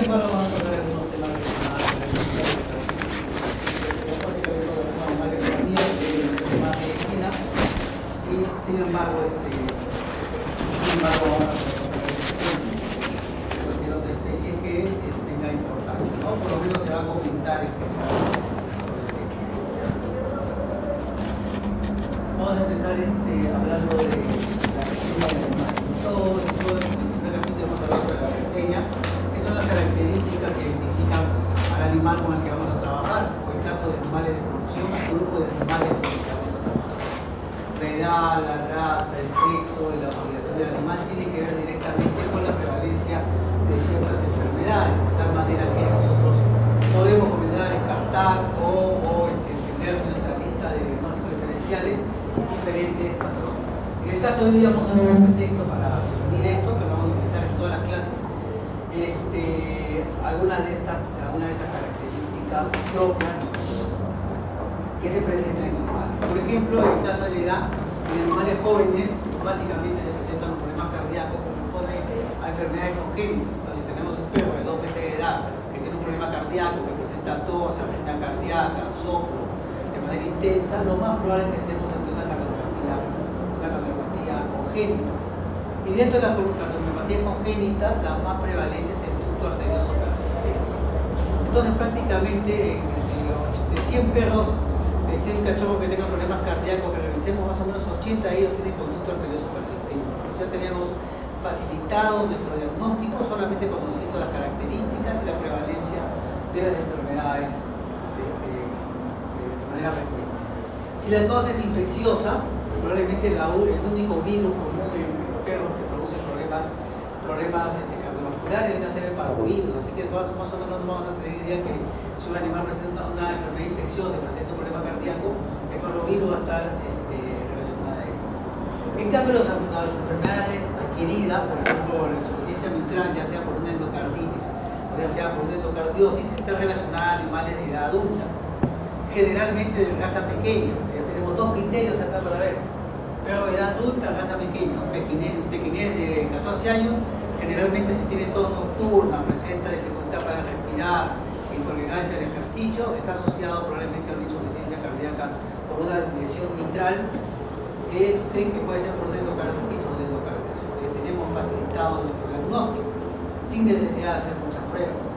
embargo vamos a tocar algunos temas relacionados con la y sin embargo vamos a cualquier otra especie que tenga importancia, ¿no? Por lo menos se va a comentar en general sobre el tema. Vamos a empezar hablando de la reseña del animal. Todo el primer capítulo hemos hablado sobre la reseña, que son las características que identifican al animal con el que vamos a trabajar, o en caso de animales de producción, al grupo de animales con el que vamos a trabajar. La edad, la raza, el sexo y la utilización del animal tiene que ver directamente con la prevalencia de ciertas enfermedades, de tal manera que nosotros podemos comenzar a descartar o entender en nuestra lista de diagnósticos diferenciales diferentes patologías. En el caso de hoy vamos a dar un pretexto para definir esto, que lo vamos a utilizar en todas las clases, algunas de estas características propias que se presentan en animales. Por ejemplo, en el caso de la edad, en animales jóvenes básicamente se presentan los problemas cardíacos que responden a enfermedades congénitas. Entonces tenemos un perro de 2 meses de edad que tiene un problema cardíaco, que presenta tos, apnea cardíaca, soplo de manera intensa, lo más probable es que estemos ante una cardiopatía congénita. Y dentro de la cardiopatía congénita, la más prevalente es el ducto arterioso persistente. Entonces prácticamente de 100 perros, de 100 cachorros que tengan problemas cardíacos, que revisemos, más o menos 80 de ellos tienen conducto arterioso persistente. O sea, tenemos facilitado nuestro diagnóstico solamente conociendo las características y la prevalencia de las enfermedades de manera frecuente. Si la causa es infecciosa, probablemente el único virus común en perros que produce problemas cardiovasculares debe ser el parvovirus, así que más o menos vamos a tener idea que si un animal presenta una enfermedad infecciosa y presenta un problema cardíaco, el parvovirus va a estar relacionado a él. En cambio, las enfermedades adquiridas, por ejemplo, la insuficiencia mitral, ya sea por una endocarditis o ya sea por una endocardiosis, están relacionadas a animales de edad adulta, generalmente de raza pequeña. O sea, tenemos dos criterios acá para ver: perro de edad adulta, raza pequeña. Un pequinés de 14 años, generalmente si tiene tos nocturna, presenta dificultad para respirar, intolerancia al ejercicio, está asociado probablemente a una insuficiencia cardíaca por una lesión mitral, que puede ser por endocarditis o de endocardiosis, que tenemos facilitado nuestro diagnóstico sin necesidad de hacer muchas pruebas.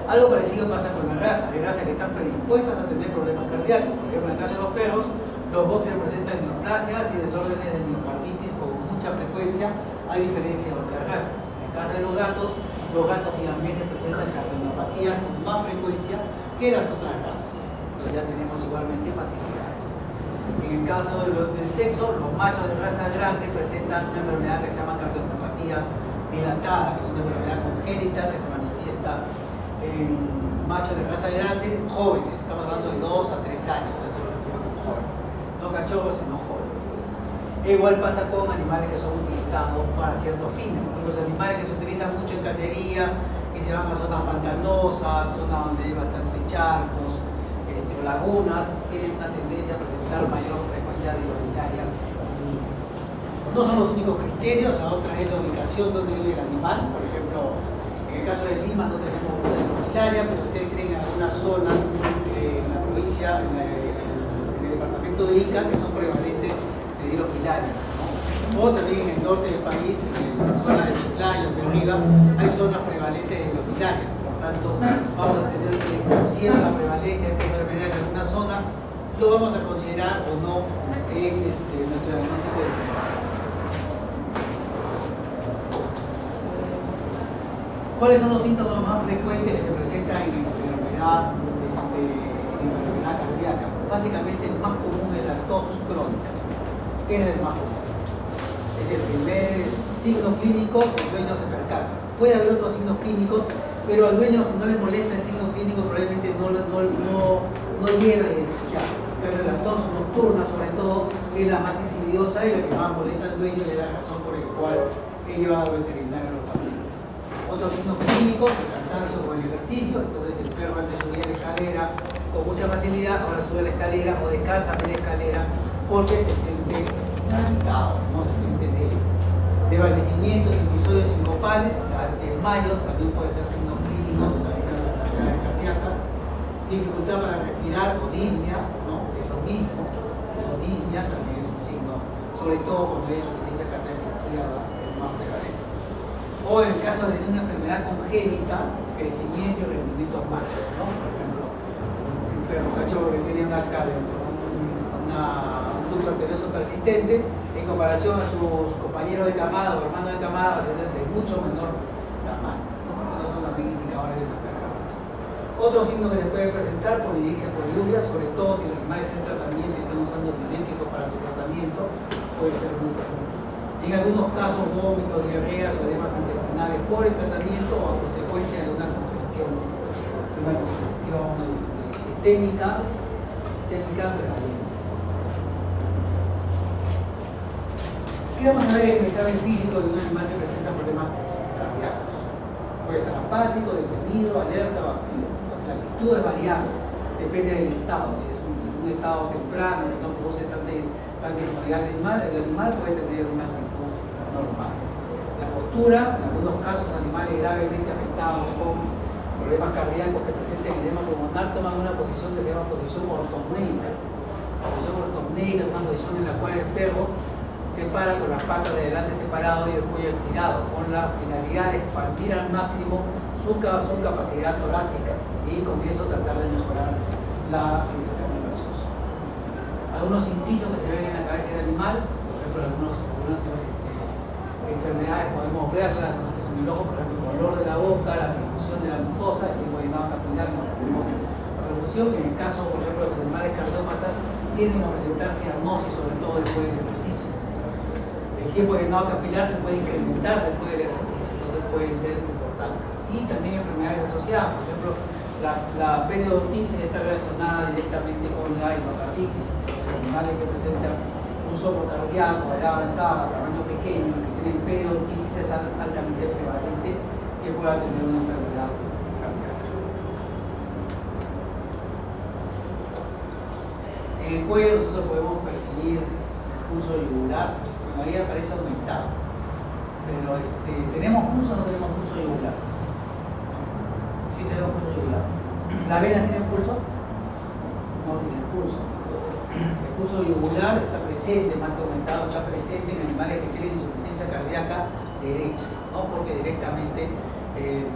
Algo parecido pasa con la raza. Hay razas que están predispuestas a tener problemas cardíacos. Por ejemplo, en el caso de los perros, los boxers presentan neoplasias y desórdenes de miocarditis con mucha frecuencia, a diferencia de otras razas. En el caso de los gatos siameses presentan cardiomiopatías con más frecuencia que las otras razas. Entonces ya tenemos igualmente facilidades. En el caso del sexo, los machos de raza grande presentan una enfermedad que se llama cardiomiopatia dilatada, que es una enfermedad congénita que se manifiesta en machos de raza grande jóvenes. Estamos hablando de 2 a 3 años, eso lo refiero con jóvenes. No cachorros, sino jóvenes. Igual pasa con animales que son utilizados para ciertos fines. Los animales que se utilizan mucho en cacería y se van a zonas pantanosas, zonas donde hay bastantes charcos, lagunas, tienen una tendencia a presentar mayor frecuencia de hidrofilaria en niños. No son los únicos criterios, la otra es la ubicación donde vive el animal. Por ejemplo, en el caso de Lima no tenemos mucha hidrofilaria, pero ustedes tienen algunas zonas en la provincia, en el departamento de Ica, que son prevalentes de hidrofilaria, ¿no? O también en el norte del país, en la zona de Chiclayo, hacia arriba, hay zonas prevalentes de hidrofilaria. Por tanto, vamos a tener que, conociendo la prevalencia de esta enfermedad en alguna zona, lo vamos a considerar o no en nuestro diagnóstico diferencial. ¿Cuáles son los síntomas más frecuentes que se presentan en enfermedad cardíaca? Básicamente el más común es la tos crónica. ¿Qué es el más común? Es el primer signo clínico que el dueño se percata. Puede haber otros signos clínicos, pero al dueño, si no le molesta el signo clínico, probablemente no llega a identificar. Pero la tos nocturna, sobre todo, es la más insidiosa y la que más molesta al dueño y es la razón por la cual he llevado al veterinario a los pacientes. Otros signos clínicos, el cansancio con el ejercicio. Entonces el perro antes subía la escalera con mucha facilidad, ahora sube la escalera o descansa a media escalera porque se siente agitado, no se siente débil. Desvanecimientos, episodios sincopales, desmayos, también puede ser signo clínico signos de las enfermedades cardíacas. Dificultad para respirar o disnea, ¿no? Es lo mismo. La disnea también es un signo, sobre todo cuando hay insuficiencia cardíaca izquierda, es más prevalente. O en el caso de una enfermedad congénita, crecimiento y rendimiento bajo, ¿no? Por ejemplo, un cachorro que tiene un ducto arterioso persistente, en comparación a sus compañeros de camada o hermanos de camada, va a ser de mucho menor tamaño, ¿no? Esos son también indicadores de enfermedad cardíaca. Otro signo que se puede presentar, polidipsia poliuria, sobre todo si el animal está en tratamiento y están usando diuréticos para su tratamiento, puede ser muy común. En algunos casos, vómitos, diarreas o edemas intestinales por el tratamiento o a consecuencia de una congestión sistémica prevalente. ¿Qué vamos a ver en el examen físico de un animal que presenta problemas cardíacos? Puede estar apático, deprimido, alerta o activo. Entonces la actitud es variable, depende del estado. Si es un estado temprano que no produce tanta incomodidad el animal puede tener una actitud normal. La postura, en algunos casos animales gravemente afectados con problemas cardíacos que presenten edema pulmonar toman una posición que se llama posición ortopneica. La posición ortopneica es una posición en la cual el perro se para con las patas de delante separadas y el cuello estirado, con la finalidad de expandir al máximo su capacidad torácica y con eso tratar de mejorar la intercambio gaseoso. Algunos indicios que se ven en la cabeza del animal, por ejemplo, algunas enfermedades podemos verlas en el ojo, por ejemplo, el color de la boca, la perfusión de la mucosa, el tiempo de llenado capilar, no tenemos la perfusión. En el caso, por ejemplo, de los animales cardiópatas tienden a presentar cianosis, sobre todo después del ejercicio. El tiempo de llenado capilar se puede incrementar después del ejercicio, entonces pueden ser importantes. Y también enfermedades asociadas, por ejemplo, la periodontitis está relacionada directamente con la hidrocarditis. Los animales que presentan un soplo cardíaco de edad avanzada, tamaño pequeño, que tienen periodontitis, es altamente prevalente que pueda tener una enfermedad cardíaca. En el cuello nosotros podemos percibir el pulso yugular, bueno, ahí aparece aumentado, pero ¿tenemos pulso o no tenemos pulso yugular? Sí tenemos pulso yugular. ¿La vena tiene pulso? No tiene pulso. Entonces, el pulso yugular está presente, más que aumentado, está presente en animales que tienen insuficiencia cardíaca derecha, ¿no? Porque directamente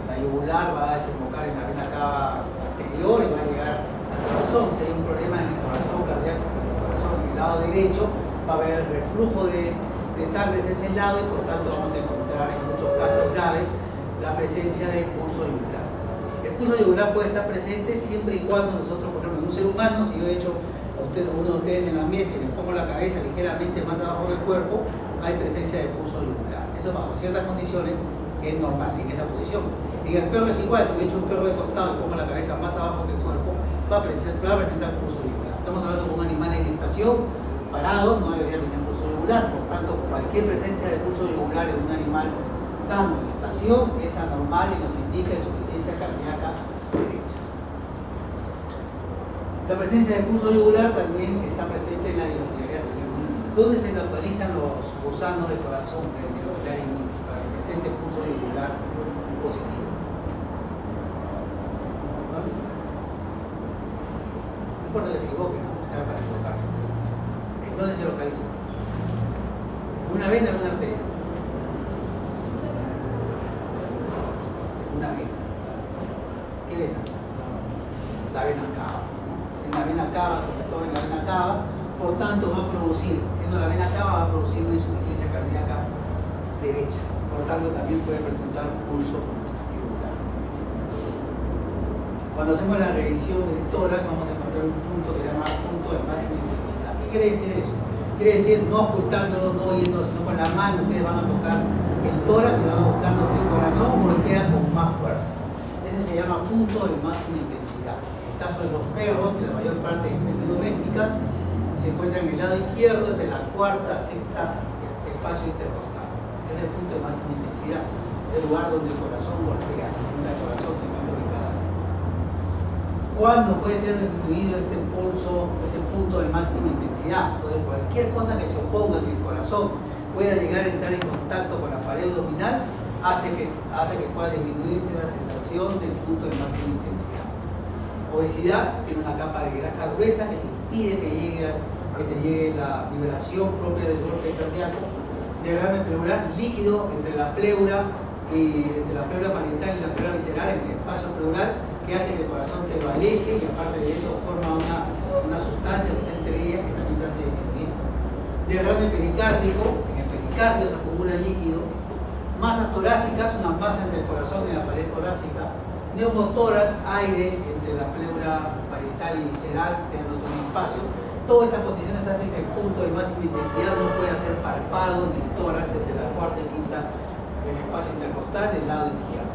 la yugular va a desembocar en la vena cava anterior y va a llegar al corazón. Si hay un problema en el corazón cardíaco, en el corazón, en el lado derecho, va a haber reflujo de sangre hacia ese lado y por tanto vamos a encontrar en muchos casos graves la presencia del pulso yugular. El pulso yugular puede estar presente siempre y cuando nosotros, por ejemplo, en un ser humano, si yo he hecho a uno de ustedes en la mesa y le pongo la cabeza ligeramente más abajo del cuerpo, hay presencia de pulso yugular. Eso bajo ciertas condiciones es normal en esa posición. En el perro es igual, si yo he hecho un perro de costado y pongo la cabeza más abajo del cuerpo, va a presentar pulso yugular. Estamos hablando de un animal en estación, parado, no debería tener pulso yugular. Por tanto, cualquier presencia de pulso yugular en un animal sano en estación es anormal y nos indica insuficiencia cardíaca derecha. La presencia de pulso yugular también está presente en la hidrofilariasis ignitis, donde se localizan los gusanos del corazón de hidrofilariasis ignitis para que presente pulso yugular positivo. ¿No? No importa que se equivoquen, ¿no? Para equivocarse. ¿En dónde se localiza? ¿Una vena o una arteria? Una vena. ¿Qué vena? La vena cava. En la vena cava, sobre todo en la vena cava, por tanto va a producir, siendo la vena cava, va a producir una insuficiencia cardíaca derecha. Por tanto, también puede presentar pulso yugular. Cuando hacemos la revisión del tórax, vamos a encontrar un punto que se llama punto de máxima intensidad. ¿Qué quiere decir eso? Quiere decir no ocultándolo, no oyéndolo, sino con la mano. Ustedes van a tocar el tórax y van a buscar donde el corazón golpea con más fuerza. Ese se llama punto de máxima intensidad. En el caso de los perros y la mayor parte de especies domésticas, se encuentra en el lado izquierdo entre la cuarta a sexta espacio intercostal. Es el punto de máxima intensidad. Es el lugar donde el corazón golpea, donde el corazón se encuentra ubicado. ¿Cuándo puede ser disminuido este pulso, este punto de máxima intensidad? Entonces, cualquier cosa que se oponga a que el corazón pueda llegar a entrar en contacto con la pared abdominal hace que pueda disminuirse la sensación distorsión del punto de máxima intensidad. Obesidad tiene una capa de grasa gruesa que te impide que te llegue la vibración propia del golpe cardíaco. Diagrama pleural líquido entre la pleura parietal y la pleura visceral, en el espacio pleural, que hace que el corazón te lo aleje, y aparte de eso forma una sustancia que está entre ellas que también te hace definir. Diagrama pericárdico, en el pericardio se acumula líquido. Masas torácicas, una masa entre el corazón y la pared torácica. Neumotórax, aire entre la pleura parietal y visceral, creando un espacio. Todas estas condiciones hacen que el punto de máxima intensidad no pueda ser palpado en el tórax entre la cuarta y quinta espacio intercostal del lado izquierdo.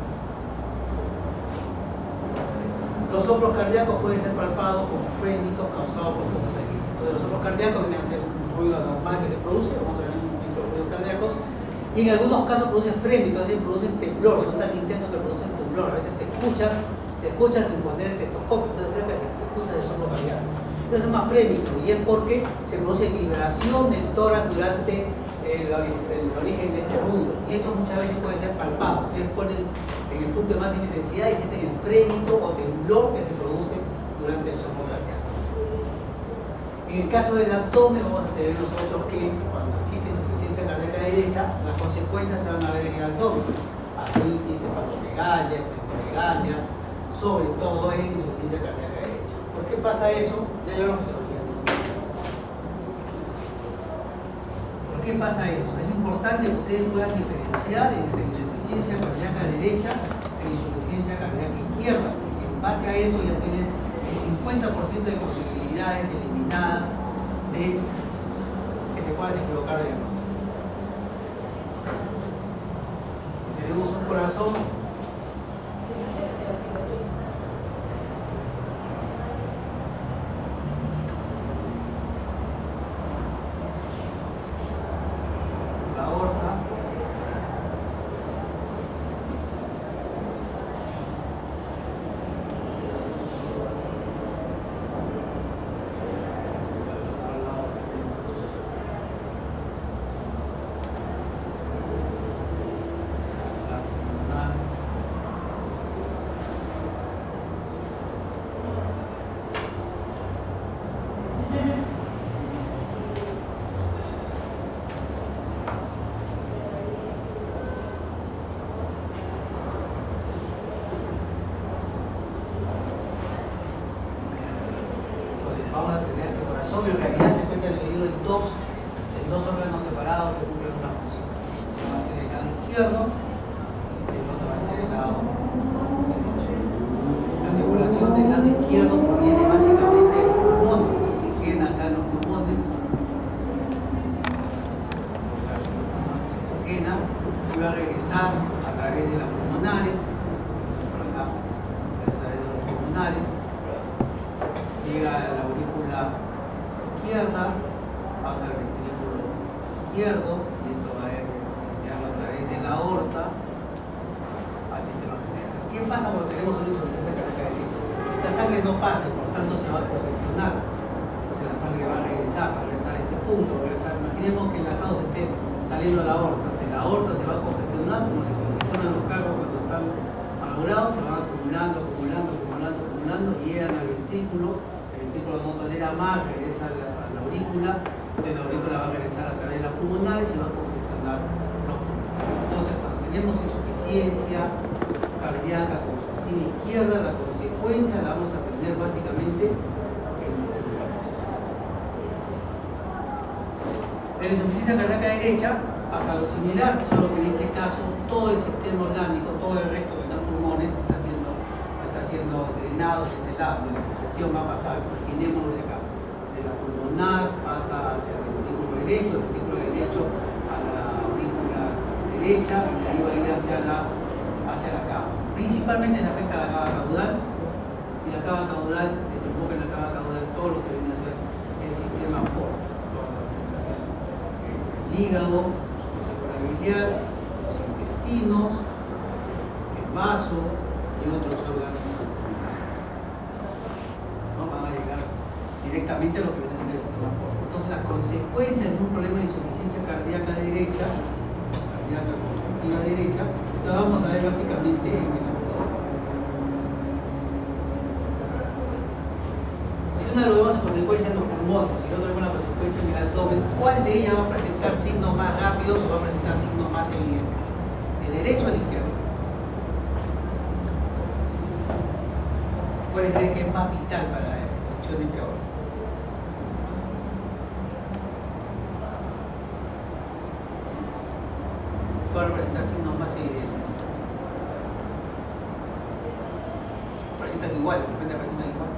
Los soplos cardíacos pueden ser palpados como frénitos causados por focos sanguíneos. Entonces, los soplos cardíacos vienen a ser un ruido anormal que se produce, vamos a ver en un momento los ruidos cardíacos, y en algunos casos producen frénitos, es decir, producen temblor, son tan intensos que producen temblor. A veces se escuchan sin poner el estetoscopio, entonces cerca se escucha el soplo cardíaco. Entonces es más frénito, y es porque se produce vibración del tórax durante el origen de este ruido, y eso muchas veces puede ser palpado. Ustedes ponen en el punto de máxima intensidad y sienten el frénito o temblor que se produce durante el soplo cardíaco. En el caso del abdomen vamos a tener nosotros que cuando existe insuficiencia cardíaca derecha, las consecuencias se van a ver en el abdomen: ascitis, hepatomegalia, esplenomegalia, sobre todo en insuficiencia cardíaca derecha. ¿Por qué pasa eso? Ya llevamos fisiología. ¿Por qué pasa eso? Es importante que ustedes puedan diferenciar entre insuficiencia cardíaca derecha e insuficiencia cardíaca izquierda, porque en base a eso ya tienes el 50% de posibilidades eliminadas de que te puedas equivocar de diagnóstico. Tenemos un corazón en realidad se encuentra dividido en dos órganos separados que cumplen una función. Uno va a ser el lado izquierdo y el otro va a ser el lado derecho. La circulación del lado izquierdo proviene básicamente de los pulmones, se oxigena acá en los pulmones, se oxigena y va a regresar a través de las pulmonares, por acá, a través de los pulmonares, llega a la aurícula izquierda, pasa al ventrículo izquierdo, y esto va a enviarlo a través de la aorta al sistema general. ¿Qué pasa cuando tenemos una insuficiencia cardíaca derecha? La sangre no pasa y por tanto se va a congestionar. Entonces la sangre va a regresar a este punto, imaginemos que la causa esté saliendo a la aorta. De la aorta se va a congestionar, como se congestionan los cargos cuando están malaurados, se van acumulando y llegan al ventrículo. El ventrículo no tolera más, regresa a la aurícula, de la aurícula va a regresar a través de las pulmonares y va a congestionar los pulmones. Entonces, cuando tenemos insuficiencia cardíaca congestiva izquierda, la consecuencia la vamos a tener básicamente en los pulmones. En la insuficiencia cardíaca derecha pasa lo similar, solo que en este caso todo el sistema orgánico, todo el resto de los pulmones está siendo drenado de este lado, de la congestión va a pasar, imaginémoslo de acá, de la pulmonar pasa hacia el ventrículo derecho a la aurícula derecha, y de ahí va a ir hacia la cava. Principalmente se afecta a la cava caudal, y la cava caudal desemboca en la cava caudal todo lo que viene a ser el sistema porto, todo lo que viene a ser el hígado, la célula biliar, los intestinos, el vaso y otros órganos abdominales. No van a llegar directamente a lo que viene a ser el sistema porto. Entonces, las consecuencias de un problema de insuficiencia cardíaca derecha, cardíaca congestiva derecha, la vamos a ver básicamente en el abdomen. una lo vemos con frecuencia en los pulmones y el otro con la frecuencia en el abdomen, ¿cuál de ellas va a presentar signos más rápidos o va a presentar signos más evidentes? ¿El derecho o el izquierdo? ¿Cuál creen que es más vital para que funcione peor? ¿Cuál va a presentar signos más evidentes? Presentan igual, de repente presentan igual.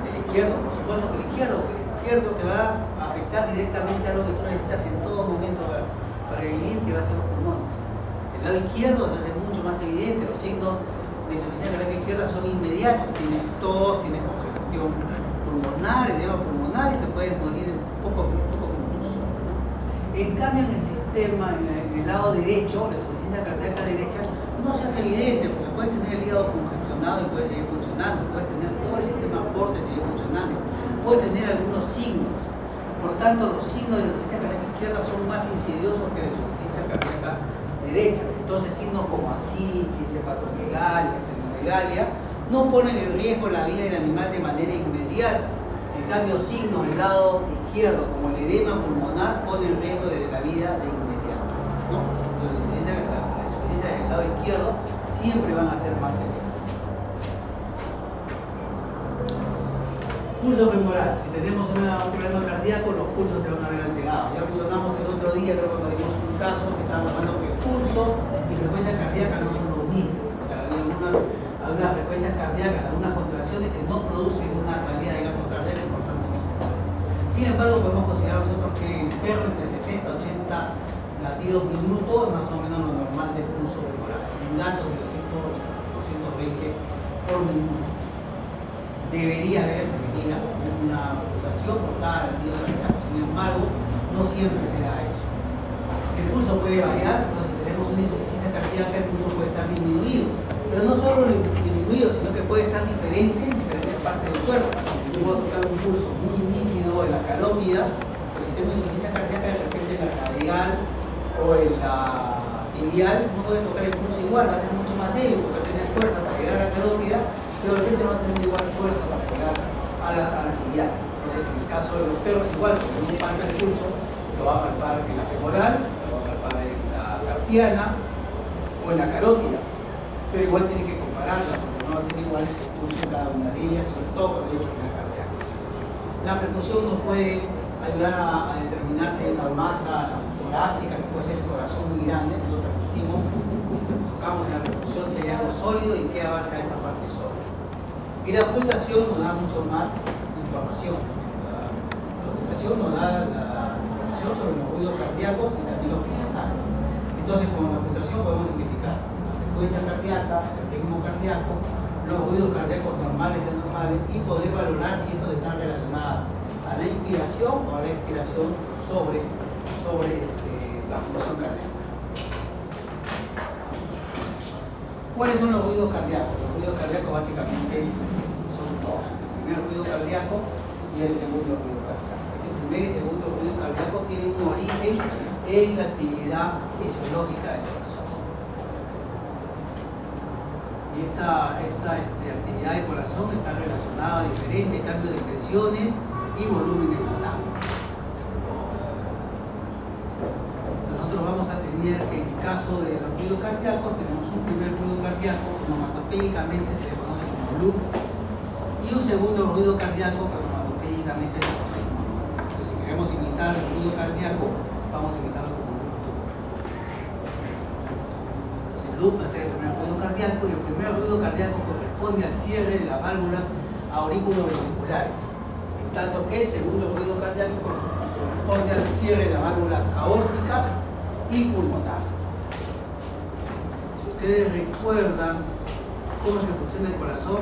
El izquierdo, por supuesto que el izquierdo te va a afectar directamente a lo que tú necesitas en todo momento para vivir, que va a ser los pulmones. El lado izquierdo va a ser mucho más evidente, los signos de insuficiencia cardíaca izquierda son inmediatos, tienes tos, tienes congestión pulmonar, edema pulmonar y te puedes morir en pocos minutos. En cambio, en el sistema, en el lado derecho, la insuficiencia cardíaca derecha no se hace evidente porque puedes tener el hígado congestionado y puedes seguir funcionando, puedes tener todo el sistema aporte y seguir funcionando, puedes tener algunos signos. Por tanto, los signos de la insuficiencia cardíaca izquierda son más insidiosos que la insuficiencia cardíaca derecha. Entonces, signos como ascitis, hepatomegalia, esplenomegalia, no ponen en riesgo la vida del animal de manera inmediata. En cambio, signos del lado izquierdo, como el edema pulmonar, ponen en riesgo de la vida de inmediato, ¿no? Entonces, la insuficiencia del lado izquierdo siempre van a ser más severas. Pulso femoral. Si tenemos un problema cardíaco, los pulsos se van a ver alterados. Ya mencionamos el otro día, creo cuando vimos un caso, que estábamos hablando que pulso y frecuencia cardíaca no son los mismos. O sea, hay algunas frecuencias cardíacas, algunas contracciones que no producen una salida de gasto cardíaco, por tanto no se puede. Sin embargo, podemos considerar nosotros que el perro entre 70 y 80 latidos minuto es más o menos lo normal del pulso femoral. Un dato de 220 por minuto. Debería haber una pulsación por cada latido cardíaco. Sin embargo, no siempre será eso. El pulso puede variar, entonces si tenemos una insuficiencia cardíaca, el pulso puede estar disminuido. Pero no solo disminuido, sino que puede estar diferente en diferentes partes del cuerpo. Yo puedo tocar un pulso muy nítido en la carótida, pero si tengo insuficiencia cardíaca, de repente en la radial o en la tibial, no puede tocar el pulso igual, va a ser mucho más débil, porque va a tener fuerza para llegar a la carótida, pero de repente va a tener igual fuerza para llegar a la tibial. Entonces, en el caso de los perros, igual, porque no palpa el pulso, lo va a palpar en la femoral, lo va a palpar en la carpiana o en la carótida. Pero igual tiene que compararla, porque no va a ser igual el pulso en cada una de ellas, sobre todo cuando hay enfermedad cardíaca. La percusión nos puede ayudar a determinar si hay una masa torácica, que puede ser el corazón muy grande, lo percutimos, tocamos en la percusión si hay algo sólido y qué abarca esa parte sólida. Y la ocultación nos da mucho más información. La ocultación nos da la información sobre los ruidos cardíacos y también los pulmonares. Entonces, con la ocultación podemos identificar la frecuencia cardíaca, el ritmo cardíaco, los ruidos cardíacos normales y anormales y poder valorar si estos están relacionados a la inspiración o a la expiración sobre la función cardíaca. ¿Cuáles son los ruidos cardíacos? Los ruidos cardíacos básicamente son dos. El primer ruido cardíaco y el segundo ruido cardíaco. El primer y segundo ruido cardíaco tienen un origen en la actividad fisiológica del corazón. Y esta actividad del corazón está relacionada a diferentes cambios de presiones y volúmenes de sangre. Nosotros vamos a tener que en el caso de los ruidos cardíacos tenemos un primer ruido cardíaco que onomatopéicamente se le conoce como loop y un segundo ruido cardíaco que onomatopéicamente se conoce como loop. Entonces, si queremos imitar el ruido cardíaco, vamos a imitarlo como loop. Entonces el loop va a ser el primer ruido cardíaco y el primer ruido cardíaco corresponde al cierre de las válvulas aurículo-ventriculares, en tanto que el segundo ruido cardíaco corresponde al cierre de las válvulas aórtica y pulmonar. Si ustedes recuerdan cómo se funciona el corazón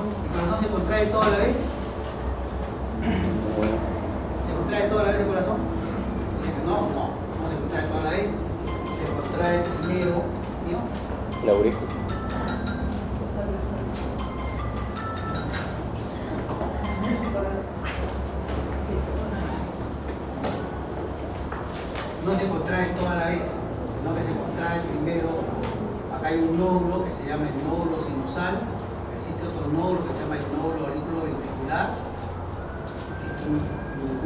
se contrae toda la vez. ¿Se contrae toda la vez el corazón? Dicen que no se contrae toda la vez. Se contrae primero, ¿no? La aurícula. No se contrae toda la vez, sino que se contrae primero acá hay un nódulo que se llama el nódulo sinusal, existe otro nódulo que se llama el nódulo auriculoventricular, existe un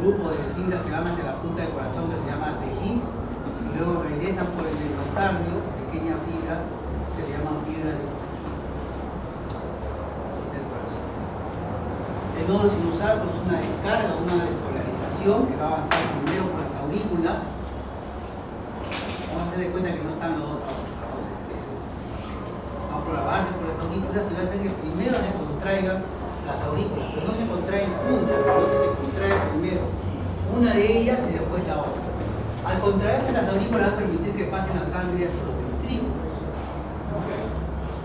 grupo de fibras que van hacia la punta del corazón que se llama de His, y luego regresan por el endocardio, pequeñas fibras que se llaman fibras de el nódulo sinusal produce una descarga, una despolarización que va a avanzar primero por las aurículas. Vamos a tener en cuenta que no están los dos va a probarse por las aurículas y va a hacer que primero se contraigan las aurículas, pero no se contraen juntas, sino que se contrae primero una de ellas y después la otra. Al contraerse las aurículas va a permitir que pasen la sangre hacia los ventrículos.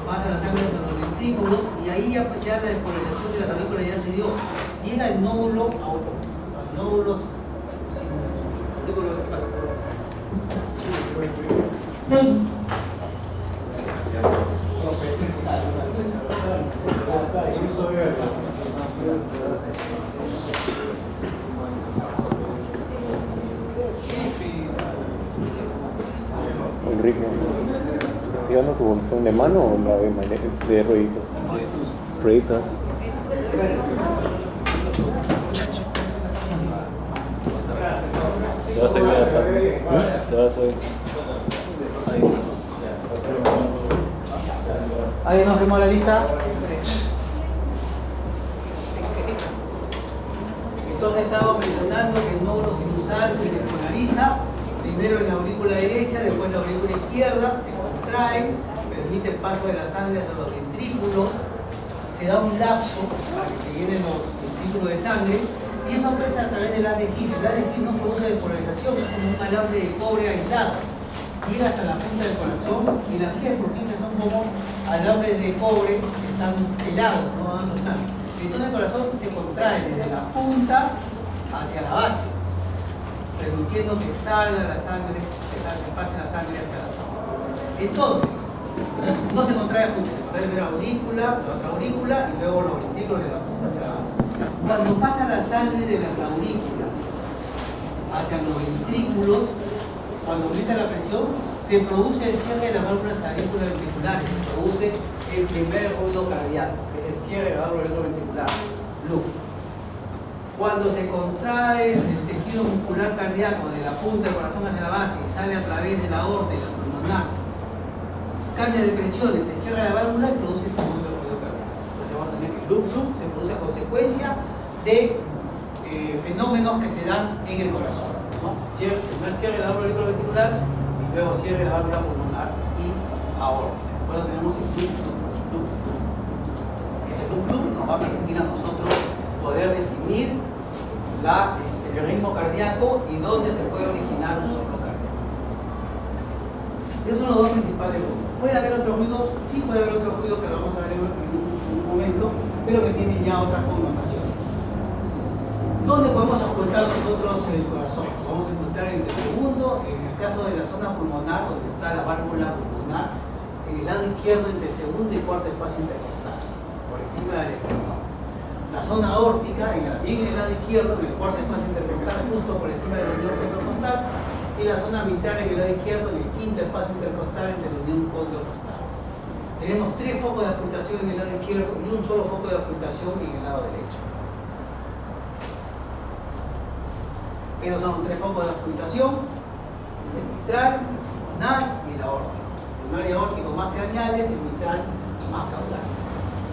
Pasa la sangre hacia los ventrículos y ahí ya la despolarización de las aurículas ya se dio. Llega el nódulo al nódulo sin aurículo. ¿Qué pasa? Enrique, ¿estás tirando tu bolsón de mano o la de rueditos? Rueditos. Te vas a ir. Te vas a ir. ¿Alguien nos firmó la lista? Entonces estábamos mencionando que el nódulo sinusal se despolariza, primero en la aurícula derecha, después en la aurícula izquierda, se contrae, permite el paso de la sangre hacia los ventrículos, se da un lapso para que se llenen los ventrículos de sangre, y eso pasa a través del haz de His. El haz de His no produce despolarización, es como un alambre de cobre aislado. Llega hasta la punta del corazón y las vías porquistas son como alambres de cobre que están pelados, no van a soltar. Entonces el corazón se contrae desde la punta hacia la base, permitiendo que salga la sangre, que pase la sangre hacia la zona. Entonces, no se contrae junto, se contrae primero la aurícula, la otra aurícula y luego los ventrículos de la punta hacia la base. Cuando pasa la sangre de las aurículas hacia los ventrículos, cuando aumenta la presión, se produce el cierre de las válvulas auriculoventriculares, se produce el primer ruido cardíaco, que es el cierre de la válvula auriculoventricular, loop. Cuando se contrae el tejido muscular cardíaco de la punta del corazón hacia la base y sale a través de la aorta y la pulmonar, cambia de presiones, se cierra la válvula y produce el segundo ruido cardíaco. Entonces vamos a tener que el loop se produce a consecuencia de fenómenos que se dan en el corazón, ¿no? Primer cierre de la válvula auriculoventricular y luego cierre de la válvula pulmonar y aórtica. Luego tenemos el loop. Ese loop nos va a permitir a nosotros poder definir el ritmo cardíaco y dónde se puede originar un soplo cardíaco. Esos son los dos principales ruidos. ¿Puede haber otros ruidos? Sí, puede haber otros ruidos que lo vamos a ver en un momento, pero que tienen ya otras connotaciones. ¿Dónde podemos ocultar nosotros el corazón? Lo vamos a encontrar en el segundo, en el caso de la zona pulmonar, donde está la válvula pulmonar, en el lado izquierdo entre el segundo y cuarto espacio intercostal, por encima del esternón. La zona aórtica, bien en el lado izquierdo, en el cuarto espacio intercostal, justo por encima de la unión pentecostal, y la zona mitral en el lado izquierdo, en el quinto espacio intercostal, entre la unión contocostal. Tenemos 3 focos de ocultación en el lado izquierdo y un solo foco de ocultación en el lado derecho. Esos son 3 focos de ocultación: el mitral, el pulmonar y el aórtico. El pulmonar y aórtico más craneales, el mitral más caudales.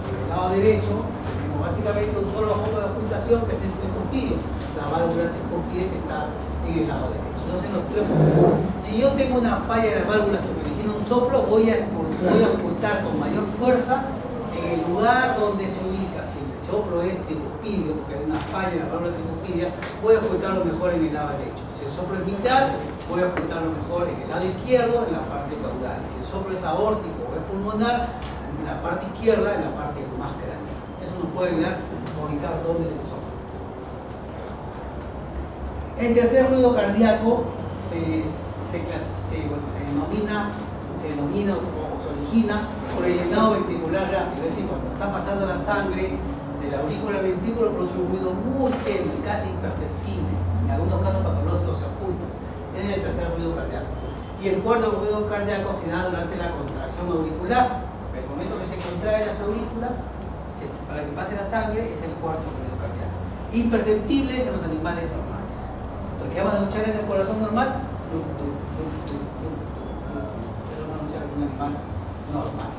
En el lado derecho tenemos básicamente un solo foco de ocultación, que es el tricuspidio, la válvula tricuspide que está en el lado derecho. Entonces los 3 focos. Si yo tengo una falla de las válvulas que me origina un soplo, voy a ocultar con mayor fuerza en el lugar donde se ubica. Si el soplo es tricuspidio, porque hay una falla en la válvula tricuspidia, voy a ocultarlo mejor en el lado derecho. Si el soplo es mitral, voy a ocultarlo mejor en el lado izquierdo, en la parte caudal. Si el soplo es aórtico o es pulmonar, en la parte izquierda, en la parte más craneal. Eso nos puede ayudar a ubicar dónde es el soplo. El tercer ruido cardíaco se denomina o se origina por el llenado ventricular rápido, es decir, cuando está pasando la sangre de la aurícula al ventrículo produce un ruido muy tenue, casi imperceptible, en algunos casos patológicos se oculta. Ese es el tercer ruido cardíaco. Y el cuarto ruido cardíaco se da durante la contracción auricular. El momento que se contrae las aurículas, para que pase la sangre, es el cuarto ruido cardíaco. Imperceptibles en los animales normales. Lo que vamos a escuchar en el corazón normal, eso lo vamos a escuchar en un animal normal.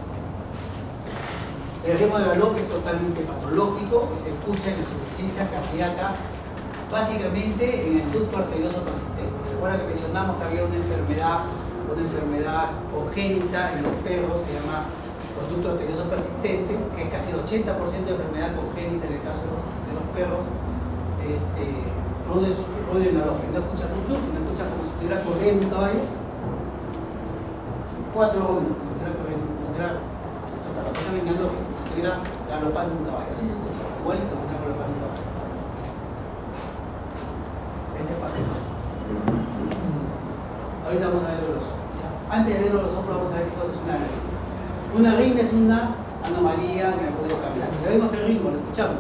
El ritmo de galope es totalmente patológico y se escucha en la insuficiencia cardíaca, básicamente en el ducto arterioso persistente. ¿Se acuerdan que mencionamos que había una enfermedad congénita en los perros, se llama conducto arterioso persistente, que es casi el 80% de enfermedad congénita en el caso de los perros, produce ruido en galope. No escucha tuk-tuk, sino escucha como si estuviera corriendo un caballo. 4 ruidos, como si estuviera corriendo, como si estuviera galopando un caballo. Así se escucha, igualito como si estuviera galopando un caballo. Ese es patrón. Ahorita vamos a ver los soplos. Antes de ver los soplos, vamos a ver qué cosa es una arritmia. Una arritmia es una anomalía en el ruido cardíaco. Ya vimos el ritmo, lo escuchamos.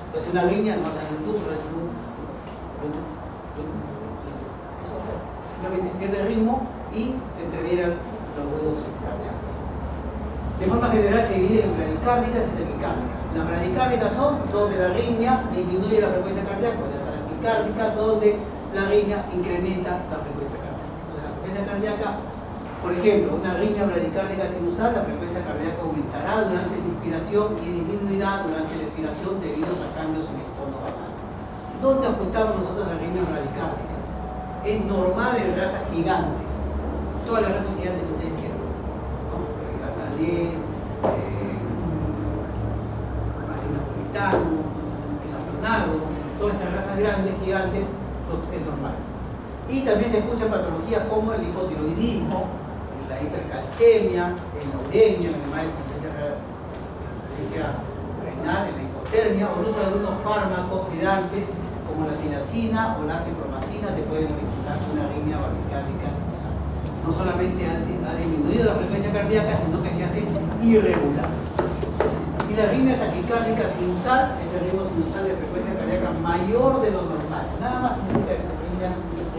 Entonces una arritmia no va a ser el loop, pero es loop. Eso va a ser. Simplemente pierde el ritmo y se entrevieran los ruidos cardíacos. De forma general se divide en bradicárdicas y taquicárdicas. Las bradicárdicas son donde la arritmia disminuye la frecuencia cardíaca, las taquicárdicas donde la arritmia incrementa la frecuencia cardíaca. Entonces la frecuencia cardíaca, por ejemplo, una arritmia bradicárdica sinusal, la frecuencia cardíaca aumentará durante la inspiración y disminuirá durante la expiración debido a cambios en el tono vagal. ¿Dónde ocultamos nosotros arritmias bradicárdicas? Es normal en razas gigantes, todas las razas gigantes que ustedes quieran, ¿no? Danés, Mastín Napolitano, San Bernardo, todas estas razas grandes, gigantes, es normal. Y también se escuchan patologías como el hipotiroidismo, la hipercalcemia, la uremia, el animal de hipertensión renal, la hipotermia, o el uso de algunos fármacos sedantes como la silacina o la cipromacina te pueden originar una arritmia bradicárdica. No solamente ha disminuido la frecuencia cardíaca, sino que se hace irregular. Y la arritmia taquicárdica sinusal es el ritmo sinusal de frecuencia cardíaca mayor de lo normal. Nada más significa eso,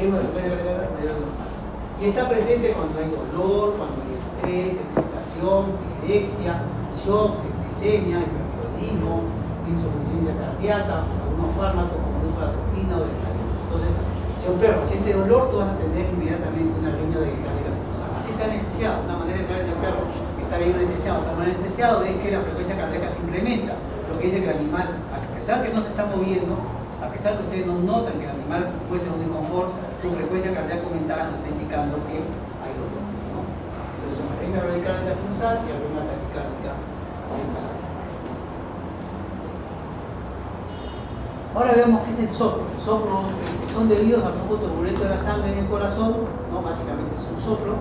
ritmo de frecuencia cardíaca mayor de lo normal. Y está presente cuando hay dolor, cuando hay estrés, excitación, pirexia, shock, septicemia, hipertiroidismo, insuficiencia cardíaca, algunos fármacos como el uso de la atropina o de la heroína. Entonces, si un perro siente dolor, tú vas a tener inmediatamente una arritmia taquicárdica sinusal. Así está anestesiado. Una manera de saber si el perro está bien anestesiado o está mal anestesiado es que la frecuencia cardíaca se incrementa. Lo que dice que el animal, a pesar que no se está moviendo, a pesar que ustedes no notan que el animal muestra un inconfort, su frecuencia cardíaca aumentada nos está indicando que hay dolor, ¿no? Entonces, una arritmia bradicárdica sinusal y arritmia taquicárdica sinusal. Ahora veamos qué es el soplo. El soplo son debidos al flujo turbulento de la sangre en el corazón, ¿no? Básicamente es un soplo,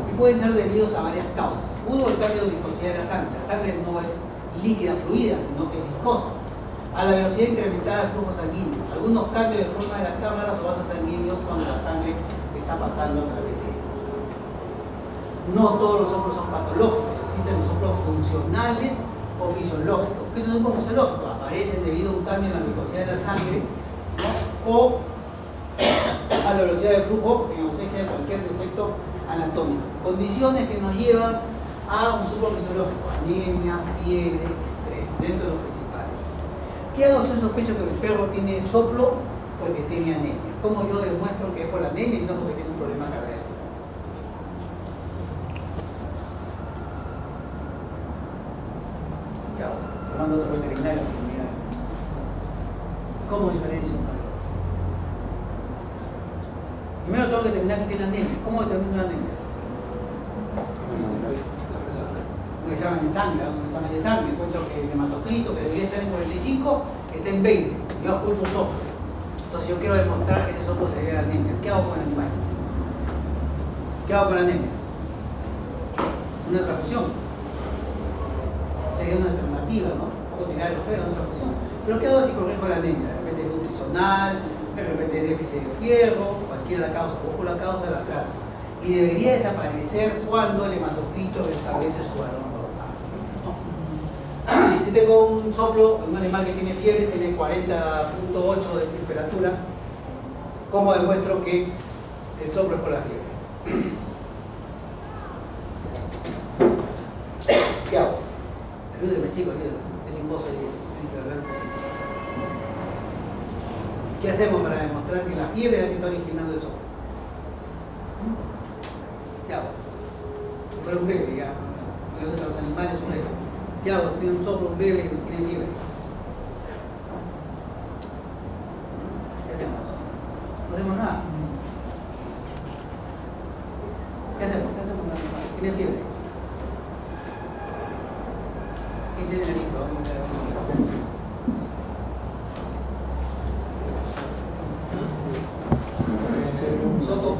y pueden ser debidos a varias causas. Uno, el cambio de viscosidad de la sangre. La sangre no es líquida, fluida, sino que es viscosa. A la velocidad incrementada del flujo sanguíneo. Algunos cambios de forma de las cámaras o vasos sanguíneos cuando la sangre está pasando a través de ellos. No todos los soplos son patológicos. Existen los soplos funcionales o fisiológicos. ¿Qué son los soplos fisiológicos? Aparecen debido a un cambio en la viscosidad de la sangre, ¿no? O a la velocidad del flujo en ausencia de cualquier defecto anatómico. Condiciones que nos llevan a un soplo fisiológico: anemia, fiebre, estrés, dentro de los principales. ¿Qué hago si yo sospecho que mi perro tiene soplo porque tiene anemia? ¿Cómo yo demuestro que es por la anemia y no porque tiene un problema cardíaco? ¿Qué hago? Lo mando a otro veterinario que mira. ¿Cómo diferencio un perro? Primero tengo que determinar que tiene anemia. ¿Cómo determino la anemia? Un examen de sangre, encuentro que el hematocrito, que debería estar en 45, está en 20. Yo oculto un soplo. Entonces yo quiero demostrar que ese soplo se debe a la anemia. ¿Qué hago con el animal? ¿Qué hago con la anemia? Una transfusión. Sería una alternativa, ¿no? Puedo tirar el pelo, una transfusión. Pero ¿qué hago si corrijo la anemia? De repente es nutricional, de repente es déficit de fierro, cualquiera la causa, busco la causa, la trato. Y debería desaparecer cuando el hematocrito restablece su valor normal, ¿no? Si tengo un soplo, un animal que tiene fiebre, tiene 40.8 de temperatura, ¿Cómo demuestro que el soplo es por la fiebre? ¿Qué hago? Ayúdeme, chicos, ayúdeme. Es imposible, hay que hablar un poquito. ¿Qué hacemos para demostrar que la fiebre es la que está originando el soplo? ¿Qué hago? Si fuera un bebé, ya. Le gustan los animales, un bebé. ¿Qué hago? Si tiene un soplo, un bebé que tiene fiebre. ¿Qué hacemos? No hacemos nada. ¿Qué hacemos? ¿Qué hacemos? Tiene fiebre. ¿Quién tiene la lista? Vamos a ver. Soto.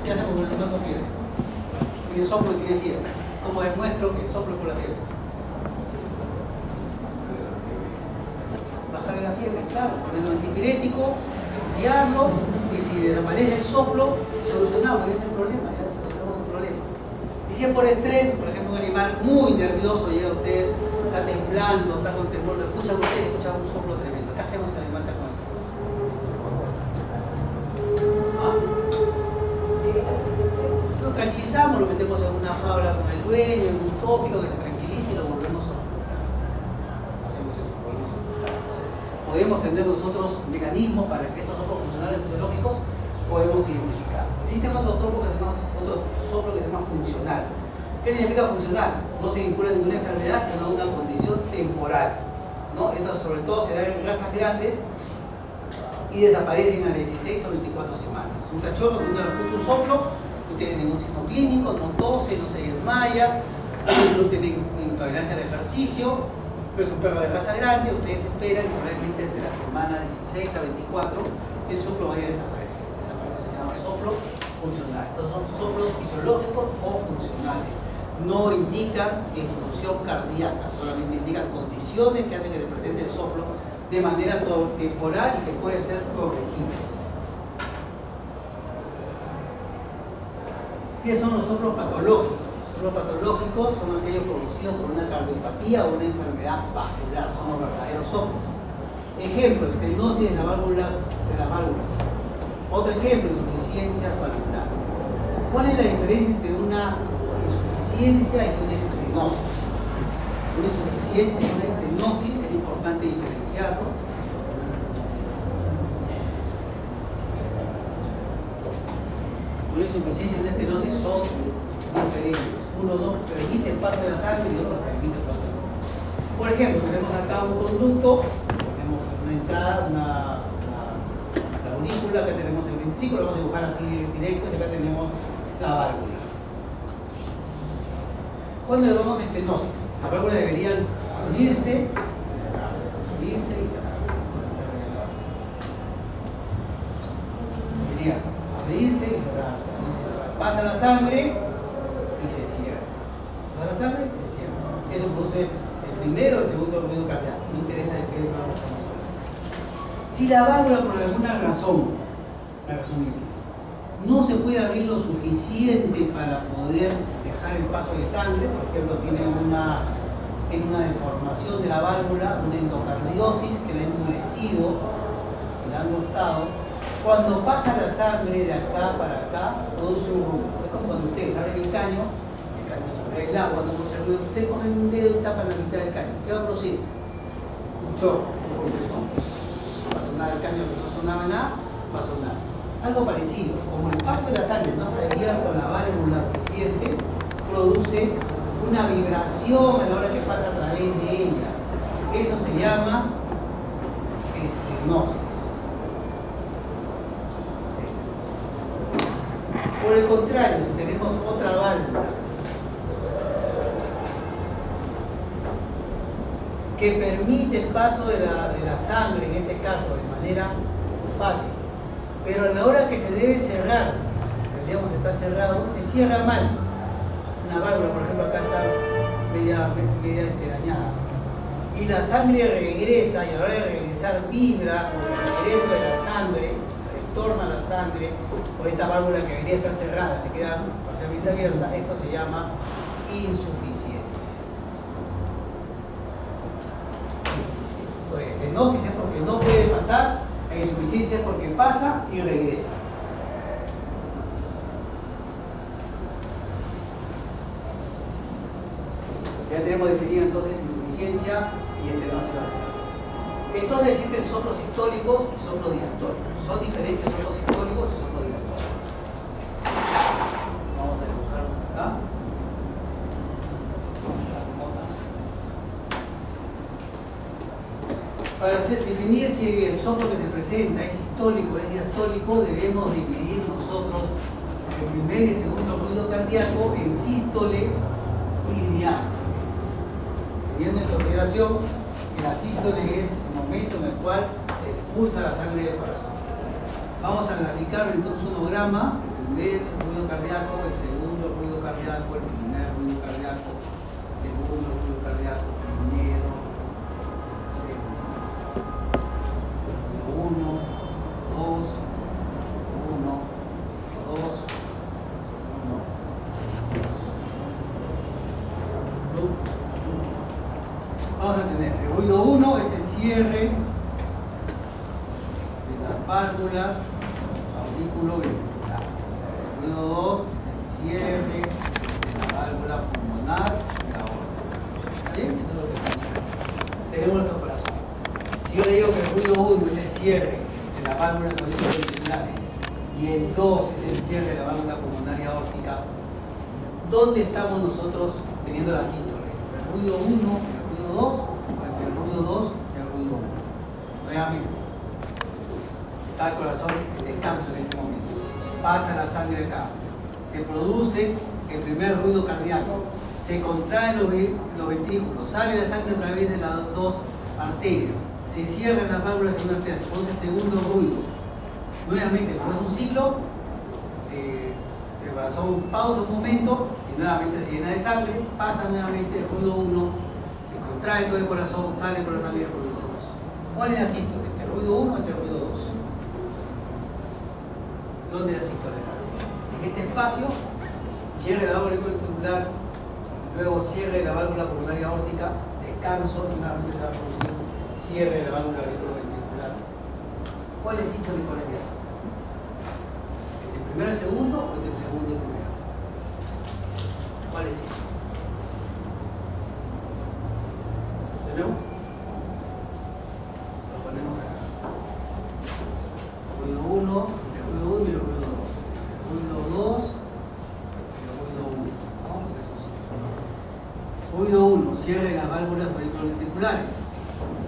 ¿Qué hacemos con el animal con fiebre? Tiene soplo y tiene fiebre. ¿Cómo demuestro que el soplo es por la fiebre? Bajarle la fiebre, claro, ponerlo antipirético, enfriarlo, y si desaparece el soplo, solucionamos, ese es el problema, ya solucionamos el problema. Y si es por estrés, por ejemplo, un animal muy nervioso llega a usted, está temblando, está con temor, lo escuchan ustedes, escuchan un soplo tremendo. ¿Qué hacemos si el animal está con estrés? Lo tranquilizamos, lo metemos en una jaula con el dueño, en un tópico que se tranquilice y lo volvemos a ocultar. Hacemos eso, volvemos a ocultar. Entonces, podemos tener nosotros mecanismos para que estos soplos funcionales fisiológicos podemos identificar. Existen otros soplos que se llama funcional. ¿Qué significa funcional? No se vincula a ninguna enfermedad, sino a una condición temporal, ¿no? Esto sobre todo se da en razas grandes y desaparecen a 16 o 24 semanas. Un cachorro que uno le apunta un soplo, no tiene ningún signo clínico, no tose, no se desmaya, no tiene intolerancia al ejercicio, pero es un perro de raza grande, ustedes esperan que probablemente desde la semana 16 a 24 el soplo vaya a desaparecer. Se llama soplo funcional. Estos son soplos fisiológicos o funcionales. No indican disfunción cardíaca, solamente indican condiciones que hacen que se presente el soplo de manera temporal y que puede ser corregibles. ¿Qué son los soplos patológicos? Los soplos patológicos son aquellos producidos por una cardiopatía o una enfermedad vascular, son los verdaderos soplos. Ejemplo, estenosis de las válvulas. Otro ejemplo, insuficiencias valvulares. ¿Cuál es la diferencia entre una insuficiencia y una estenosis? Una insuficiencia y una estenosis es importante diferenciarlos. Una insuficiencia y una estenosis son diferentes. Uno no permite el paso de la sangre y otro permite el paso de la sangre. Por ejemplo, tenemos acá un conducto, tenemos una entrada, la aurícula, acá tenemos el ventrículo, vamos a dibujar así directo, y acá tenemos la válvula. ¿Cuándo llamamos estenosis? Las válvulas deberían abrirse y cerrarse, abrirse y cerrarse. Deberían abrirse y cerrarse, pasa la sangre y se cierra. Pasa la sangre y se cierra. Eso produce el primero o el segundo ruido cardíaco. No interesa de qué válvula estamos hablando. Si la válvula por alguna razón, la razón X, no se puede abrir lo suficiente para poder dejar el paso de sangre, por ejemplo, tiene una deformación de la válvula, una endocardiosis que la ha endurecido, que la ha angostado. Cuando pasa la sangre de acá para acá, produce un ruido. Es como cuando ustedes abren el caño chorrea el agua, no produce ruido. Ustedes cogen un dedo y tapan la mitad del caño. ¿Qué va a producir? Un chorro. Va a sonar el caño que no sonaba nada, va a sonar. Algo parecido. Como el paso de la sangre no se ha abierto la válvula reciente, produce una vibración a la hora que pasa a través de ella. Eso se llama estenosis. Por el contrario, si tenemos otra válvula que permite el paso de la sangre, en este caso de manera fácil, pero a la hora que se debe cerrar, tendríamos que estar cerrado, se cierra mal. Una válvula, por ejemplo, acá está media dañada. Y la sangre regresa, y a la hora de regresar vibra por el regreso de la sangre, retorna la sangre por esta válvula que debería estar cerrada, se queda parcialmente abierta. Esto se llama insuficiencia. Entonces, estenosis es porque no puede pasar Hay insuficiencia porque pasa y regresa. Ya tenemos definido entonces insuficiencia y estenosis valvular. Entonces existen soplos sistólicos y soplos diastólicos. Son diferentes soplos sistólicos y soplos diastólicos. Vamos a dibujarlos acá. Para definir si el soplo que se presenta es sistólico o es diastólico, debemos dividir nosotros el primer y el segundo ruido cardíaco en sístole y diástole. Teniendo en consideración que la sístole es el momento en el cual se expulsa la sangre del corazón. Vamos a graficar entonces un sonograma: el primer ruido cardíaco, el segundo ruido cardíaco, el primer ruido cardíaco, el segundo ruido cardíaco, primero, segundo. 1, 2, 1, 2, 1. Vamos a tener el ruido 1 es el cierre de las válvulas auriculoventriculares. El ruido 2 es el cierre de la válvula pulmonar y la aorta. ¿Está bien? Eso es lo que estamos haciendo. Tenemos nuestro corazón. Si yo le digo que el ruido 1 es el cierre de las válvulas auriculoventriculares y el 2 es el cierre de la válvula pulmonar y aórtica, ¿dónde estamos nosotros teniendo la sístole? ¿El ruido 1 y el ruido 2 o entre el ruido 2 y el ruido 1? Nuevamente, está el corazón en descanso en este momento. Pasa la sangre acá. Se produce el primer ruido cardíaco. Se contraen los ventrículos. Sale la sangre a través de las dos arterias. Se cierran las válvulas en una arteria. Se produce el segundo ruido. Nuevamente, como es un ciclo, el corazón pausa un momento y nuevamente se llena de sangre. Pasa nuevamente el ruido 1. Se contrae todo el corazón, sale por la sangre el ruido 2. ¿Cuál es la sístole? ¿Entre el ruido 1 o entre el ruido 2? ¿Dónde es la sístole? En este espacio, cierre la válvula auriculoventricular, luego cierre la válvula pulmonar y aórtica, descanso y nuevamente se va a producir cierre de la válvula auriculoventricular. ¿Cuál es sístole y cuál es diástole? ¿Entre el primero y el segundo o entre el segundo y el primero? ¿Cuál es sístole? ¿Tenemos? Lo ponemos acá. Ruido 1, el ruido 1 y el ruido 2. El ruido 2 y el ruido 1. ¿No? Porque es un ciclo. Ruido 1, cierre las válvulas auriculoventriculares.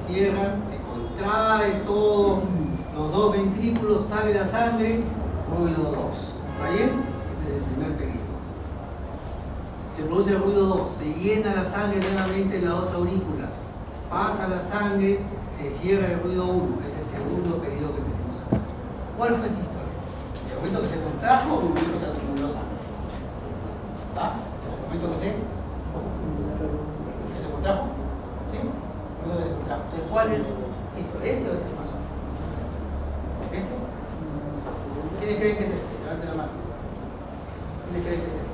Cierran, se contrae todo, los dos ventrículos, sale la sangre, ruido 2. ¿Está bien? Este es el primer periodo. Se produce el ruido 2, se llena la sangre nuevamente en las dos aurículas. Pasa la sangre, se cierra el ruido 1, es el segundo periodo que tenemos acá. ¿Cuál fue sístole? ¿El momento que se contrajo o el momento que acumuló sangre? ¿Va? ¿El momento que se contrajo? ¿Sí? El momento que se contrajo. Entonces, ¿cuál es sístole? ¿Este o este más o menos? ¿Este? ¿Quiénes creen que es este? Levanten la mano. ¿Quiénes creen que es este?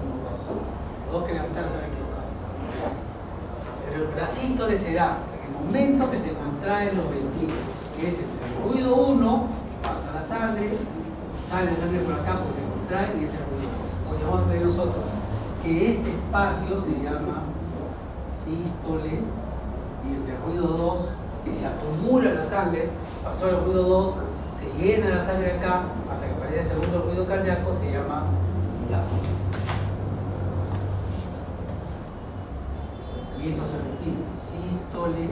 Los dos que levantaron están equivocados. Pero la sístole se da en el momento que se contraen los ventrículos, que es entre el ruido 1, pasa la sangre, sale la sangre por acá porque se contrae y es el ruido 2. Entonces vamos a tener nosotros que este espacio se llama sístole y entre el ruido 2, que se acumula la sangre, pasó el ruido 2, se llena la sangre acá hasta que aparece el segundo ruido cardíaco, se llama diástole. Y esto se repite, sístole,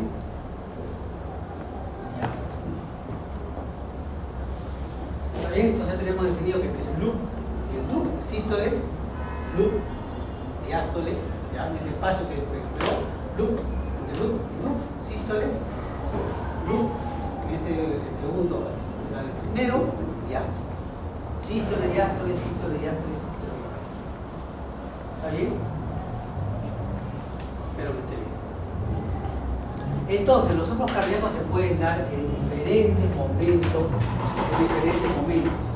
diástole. ¿Está bien? Entonces tenemos definido que el loop y el loop, sístole, loop, diástole, ya en ese espacio que loop, entre loop y loop, sístole, loop, en este el segundo, el primero, diástole. Sístole, diástole, sístole, diástole, sístole, diástole. ¿Está bien? Espero que esté bien. Entonces, los soplos cardíacos se pueden dar en diferentes momentos.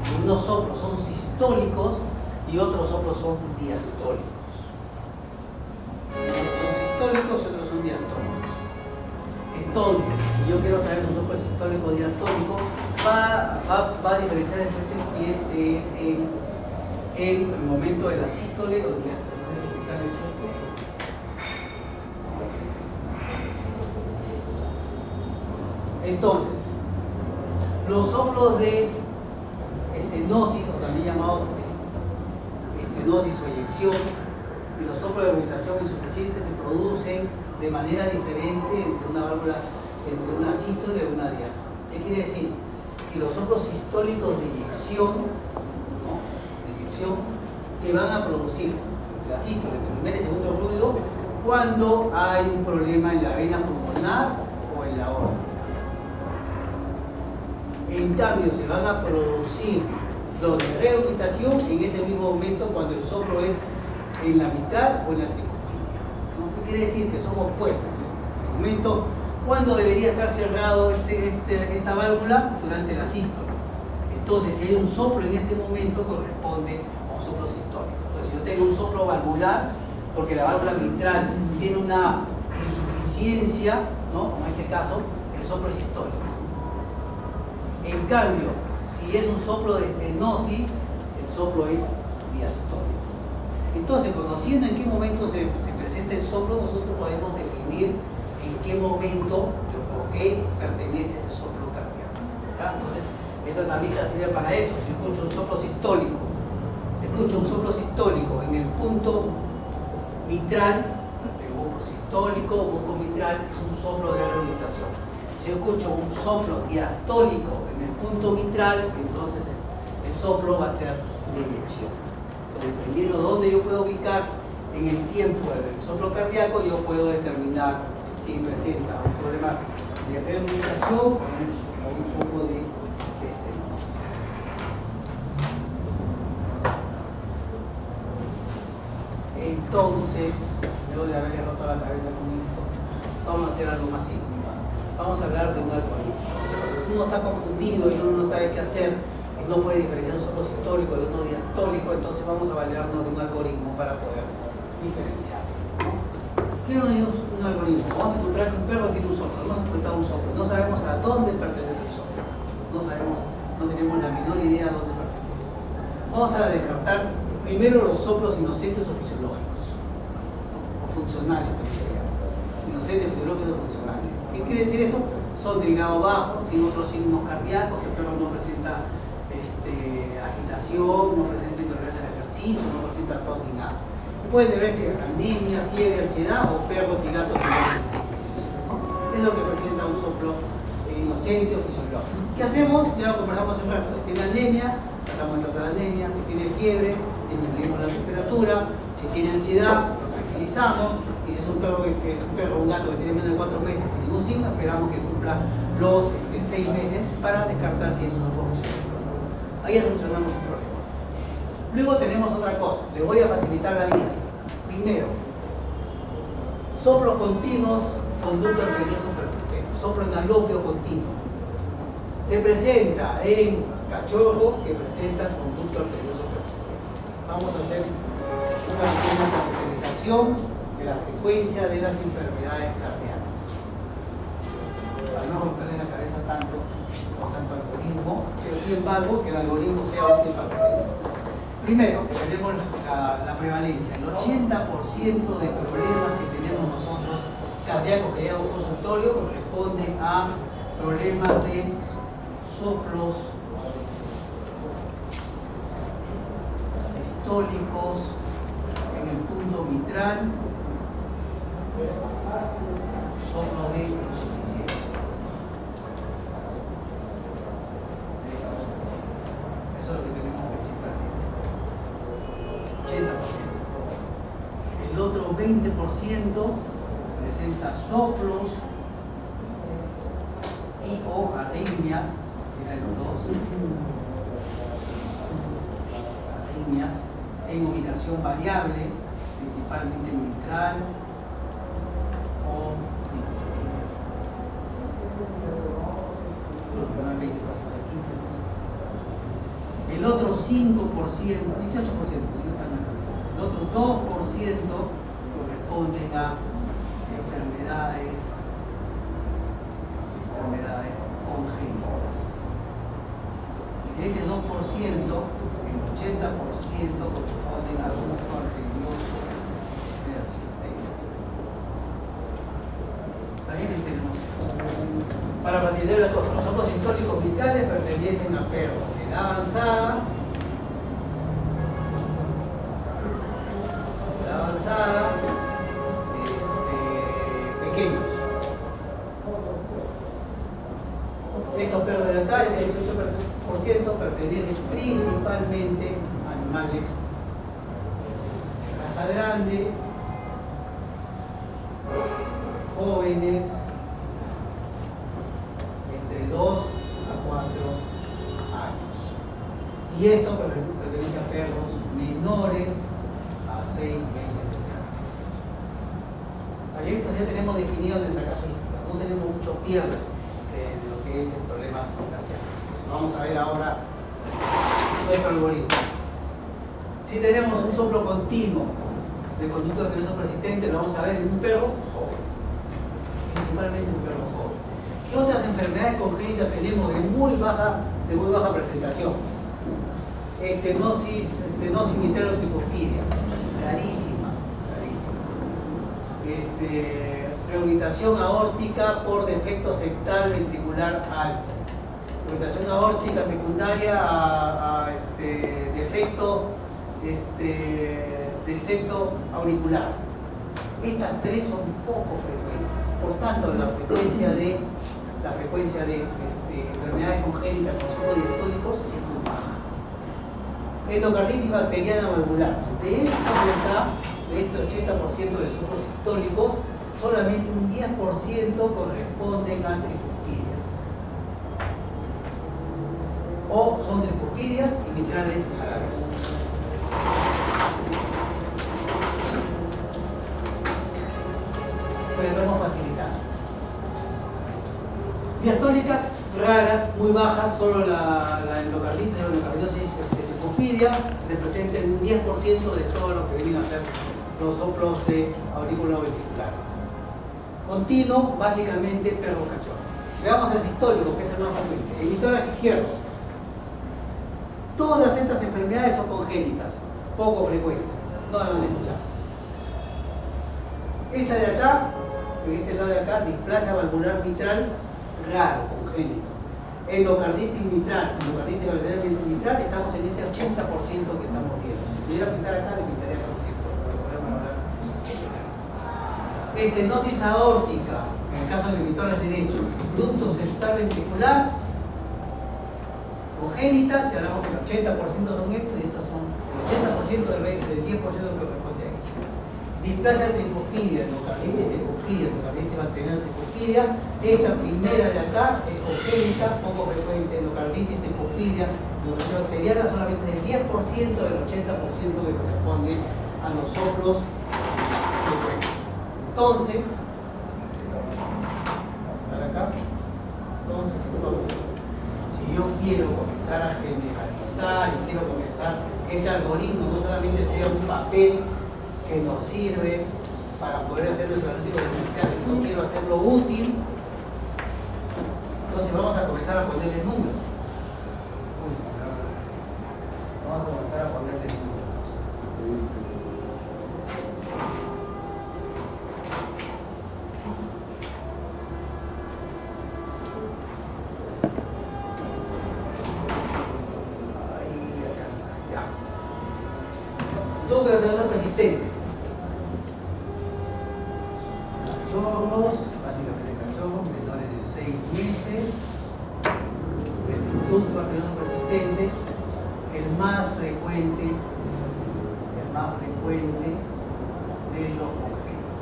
Y unos soplos son sistólicos y otros soplos son diastólicos. Unos son sistólicos y otros son diastólicos. En Entonces, si yo quiero saber un soplo sistólico diastólico, va a diferenciar si este es en el momento de la sístole o diástole. ¿No es explicarles esto? Entonces, los soplos de estenosis, o también llamados estenosis o eyección, y los soplos de aumentación insuficiente se producen de manera diferente entre una válvula, entre una sístole y una diástole. ¿Qué quiere decir? Que los soplos sistólicos de eyección, ¿no?, de eyección, se van a producir entre la sístole, entre el primer y segundo fluido, cuando hay un problema en la vena pulmonar o en la aorta. En cambio, se van a producir los de reorbitación en ese mismo momento cuando el soplo es en la mitral o en la tricuspide, ¿no? ¿Qué quiere decir? Que son opuestos. En el momento, ¿cuándo debería estar cerrado esta válvula? Durante la sístole. Entonces, si hay un soplo en este momento, corresponde a un soplo sistólico. Entonces, si yo tengo un soplo valvular, porque la válvula mitral tiene una insuficiencia, ¿no?, en este caso, el soplo es sistólico. En cambio, si es un soplo de estenosis, el soplo es diastólico. Entonces, conociendo en qué momento se presenta el soplo, nosotros podemos definir en qué momento o qué pertenece ese soplo cardíaco, ¿ya? Entonces, esta tablita sirve para eso. Si escucho un soplo sistólico, en el punto mitral, el buco sistólico, buco mitral, es un soplo de reorbitación. Si yo escucho un soplo diastólico en el punto mitral, entonces el soplo va a ser de eyección. Entonces, dependiendo de dónde yo puedo ubicar en el tiempo el soplo cardíaco, yo puedo determinar si presenta un problema de reorbitación o un soplo de estenosis. Entonces, luego de haberle roto la cabeza con esto, vamos a hacer algo más simple. Vamos a hablar de un algoritmo. Cuando uno está confundido y uno no sabe qué hacer y no puede diferenciar un soplo sistólico de uno diastólico, entonces vamos a valernos de un algoritmo para poder diferenciar, ¿no? ¿Qué es un algoritmo? Vamos a encontrar que un perro tiene un soplo, hemos encontrado un soplo, no sabemos a dónde pertenece el soplo, no tenemos la menor idea a dónde pertenece. Vamos a descartar primero los soplos inocentes o fisiológicos, o funcionales también se llama. Inocentes, fisiológicos o funcionales. ¿Qué quiere decir eso? Son de grado bajo, sin otros signos cardíacos, el perro no presenta agitación, no presenta intolerancia al ejercicio, no presenta tos ni nada. Puede tener anemia, fiebre, ansiedad o perros y gatos menores de 6 meses, ¿no? Es lo que presenta un soplo inocente o fisiológico. ¿Qué hacemos? Ya lo conversamos hace un rato. Si tiene anemia, tratamos de tratar la anemia. Si tiene fiebre, disminuimos la temperatura. Si tiene ansiedad, lo tranquilizamos. Y si es un perro un gato que tiene menos de 4 meses sin ningún signo, esperamos que cumpla los 6 meses para descartar si es un soplo fisiológico. Ahí solucionamos un problema. Luego tenemos otra cosa, le voy a facilitar la vida. Primero, soplos continuos, conducto arterioso persistente, soplo engalopio continuo. Se presenta en cachorros que presentan conducto arterioso persistente. Vamos a hacer una pequeña caracterización de la frecuencia de las enfermedades cardíacas. Para no romperle la cabeza tanto algoritmo, pero sin embargo que el algoritmo sea útil para ustedes. Primero, tenemos la prevalencia. El 80% de problemas que tenemos nosotros cardíacos que llegan a un consultorio corresponden a problemas de soplos sistólicos en el punto mitral, soplo de insuficiencia. Eso es lo que tenemos principalmente. 80%. El otro 20% presenta soplos y o arritmias, que eran los dos. Arritmias en ubicación variable, principalmente mitral o tricuspide. El otro 5%, 18%, el otro 2% corresponden a enfermedades enfermedades congénitas. Y de ese 2%, el 80% corresponden a adulto arterioso persistente. También tenemos esto. Para facilitar la cosa, los soplos sistólicos vitrales pertenecen a perros de edad avanzada, pequeños. Estos perros de acá, el 18% pertenecen principalmente a animales de raza grande, jóvenes, entre 2 a 4 años. Y esto pertenece a perros menores a 6 meses de edad. Ayer entonces ya tenemos definido nuestra casuística, no tenemos mucho pierde de lo que es el problema cardíaco. Vamos a ver ahora nuestro algoritmo. Si tenemos un soplo continuo de conducto arterioso persistente, lo vamos a ver en un perro joven, principalmente un perro joven. ¿Qué otras enfermedades congénitas tenemos de muy baja presentación? Estenosis mitral o tricuspidia, rarísima. Rehabilitación aórtica por defecto septal ventricular alto. Rehabilitación aórtica secundaria a defecto del septo auricular. Estas tres son poco frecuentes. Por tanto, la frecuencia de enfermedades congénitas con soplos diastólicos es muy baja. Endocarditis bacteriana valvular. De estos de acá, de estos 80% de soplos sistólicos, solamente un 10% corresponden a tricuspidias. O son tricuspidias y mitrales a la vez. Pues podemos facilitar. Diastólicas raras, muy bajas, solo la endocarditis o la endocardiosis tricuspidia se presenta en un 10% de todo lo que vienen a ser los soplos de aurículo-ventriculares. Continuo, básicamente perro cachorro. Veamos el sistólico, que es el más frecuente. El tórax izquierdo. Todas estas enfermedades son congénitas, poco frecuentes, no la van a escuchar. Esta de acá, de este lado de acá, displasia valvular mitral raro, congénito. Endocarditis mitral, endocarditis valvular mitral, estamos en ese 80% que estamos viendo. Si pudiera pintar acá, le pintaría acá un círculo, pero lo podemos hablar. Estenosis aórtica, en el caso del tórax derecho, ducto septal ventricular, congénitas, que hablamos que el 80% son estos y estos son el 80% del 10% que corresponde a ellos. Displasia tricuspidia, endocarditis tricuspidia, endocarditis bacteriana tricuspidia. Esta primera de acá es congénita, poco frecuente, endocarditis tricuspidia, endocarditis bacteriana, solamente es el 10% del 80% que corresponde a los soplos frecuentes. Entonces, para acá, entonces, si yo quiero comenzar a generalizar y quiero comenzar que este algoritmo no solamente sea un papel que nos sirve para poder hacer nuestros analíticos diferenciales, sino quiero hacerlo útil, entonces vamos a comenzar a ponerle números. Vamos a comenzar a ponerle números. Persistente. Cachorros, básicamente cachorros, menores de 6 meses, es el ducto arterioso persistente, el más frecuente de los congénitos.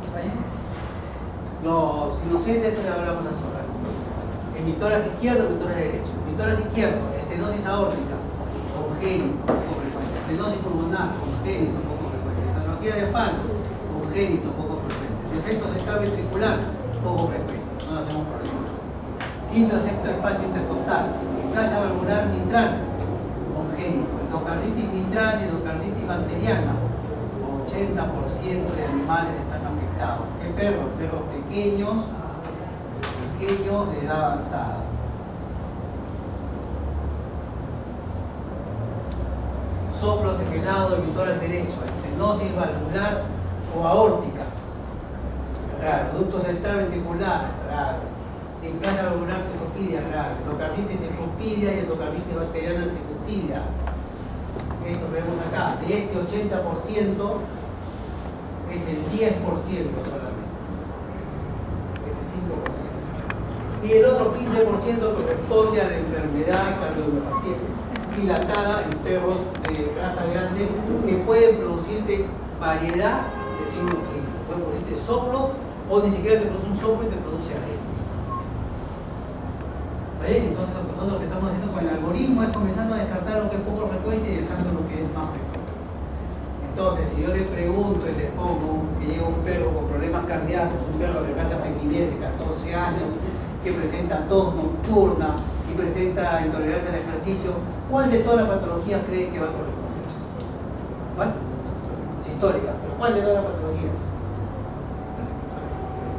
¿Está bien? Los inocentes, eso ya hablamos hace un rato. El tórax izquierdo, el tórax derecho. El tórax izquierdo, estenosis aórtica, congénito, poco frecuente. Estenosis pulmonar, congénito, poco frecuente. Estenología de Fano, congénito, poco frecuente. Defecto central ventricular, poco frecuente. No hacemos problemas. Quinto, sexto espacio intercostal. Displasia valvular mitral, congénito. Endocarditis mitral y endocarditis bacteriana, 80% de animales están afectados. ¿Qué perros? Perros pequeños de edad avanzada. Soplo señalado, emisor al derecho, estenosis valvular o aórtica. Raro. Ducto central ventricular, raro. Displasia valvular tricuspidia, raro. Endocarditis tricuspidia y endocarditis bacteriana tricuspidia. Esto que vemos acá, de este 80% es el 10% solamente. Este 5%. Y el otro 15% corresponde a la enfermedad cardiomiopatia dilatada en perros de raza grande que pueden producirte variedad de signos clínicos. Pueden producirte soplos o ni siquiera te produce un soplo y te produce arritmia. ¿Vale? Entonces nosotros lo que estamos haciendo con el algoritmo es comenzando a descartar lo que es poco frecuente y dejando lo que es más frecuente. Entonces, si yo les pregunto y les pongo que llega un perro con problemas cardíacos, un perro de raza pequinés de 14 años, que presenta tos nocturna y presenta intolerancia al ejercicio, ¿cuál de todas las patologías creen que va a corresponder? ¿Cuál? Sistólica, pero ¿cuál de todas las patologías?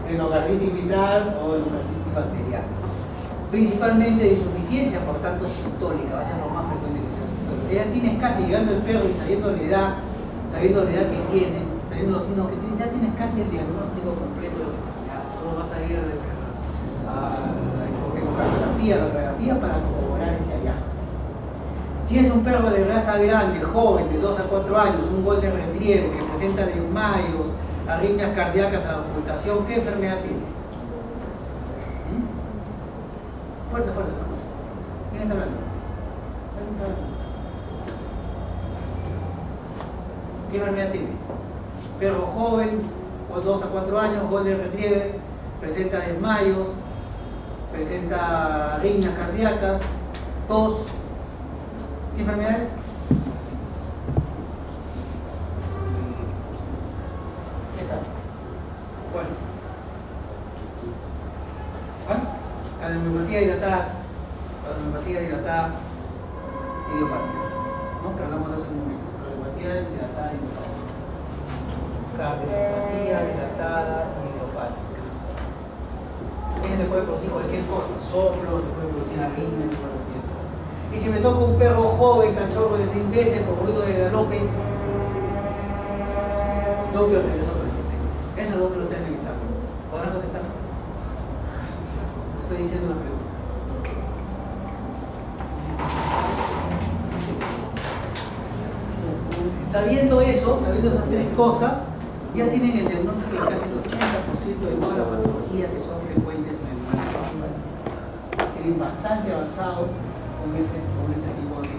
Endocarditis mitral o endocarditis bacteriana. Principalmente de insuficiencia, por tanto sistólica, va a ser lo más frecuente que sea sistólica. Ya tienes casi, llegando el perro y sabiendo la edad que tiene, sabiendo los signos que tiene, ya tienes casi el diagnóstico completo de lo que tiene. Ya solo vas a ir a la ecografía para corroborar ese hallazgo. Si es un perro de raza grande, joven, de 2 a 4 años, un golden retriever que presenta desmayos, arritmias cardíacas a la ocultación, ¿qué enfermedad tiene? Fuerte. ¿Quién está hablando? ¿Qué enfermedad tiene? Perro joven, o 2 a 4 años, golden retriever, presenta desmayos, presenta arritmias cardíacas, tos. ¿Qué enfermedad es? ¿Qué tal? Bueno, cardiomiopatia dilatada idiopática, ¿no? Que hablamos hace un momento. Cardiomiopatia dilatada idiopática. Cardiomiopatia dilatada idiopática. Ese puede producir cualquier cosa, soplo, se puede producir arritmia, se puede producir. Y si me toca un perro joven, cachorro de 6 meses, con ruido de galope, doctor nervioso persistente. Eso es lo que lo tengo que analizar. ¿Podrán contestar? Estoy diciendo una pregunta. Sabiendo eso, sabiendo esas 3 cosas, ya tienen el diagnóstico de casi el 80% de todas las patologías que son frecuentes en el humano. Tienen bastante avanzado con ese tipo de